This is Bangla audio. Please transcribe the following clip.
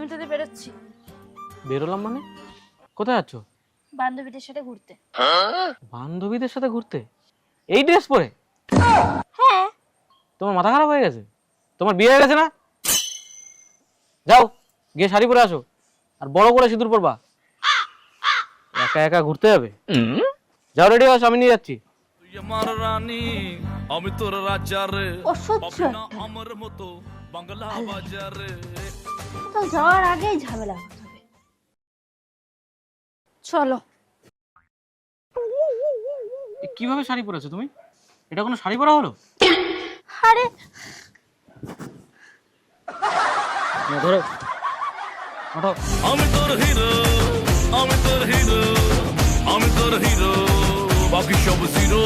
আমি তোদের বেরোচ্ছি। বেরোলাম মানে? কোথায় যাচ্ছ? বান্ধবীদের সাথে ঘুরতে। বান্ধবীদের সাথে ঘুরতে? এই ড্রেস পরে? হ্যাঁ। তোমার মাথা খারাপ হয়ে গেছে? তোমার বিয়ে হয়ে গেছে না? যাও গিয়ে শাড়ি পরে আসো, আর বড় করে সিঁদুর পরবা। একা একা ঘুরতে যাবে? যাও রেডি হও, আমি নিয়ে যাচ্ছি। আমার রানী আমি তোর রাজা রে, অসহ্য আমার মতো বাংলা বাজারে। কোথাও যাওয়ার আগেই ঝামেলা হতে হবে। চলো। কিভাবে শাড়ি পরেছো তুমি? এটা কোনো শাড়ি পরা হলো? আরে ধরো, ওঠো। আমি তোর হিরো, আমি তোর হিরো, আমি তোর হিরো, বাকি সব জিরো।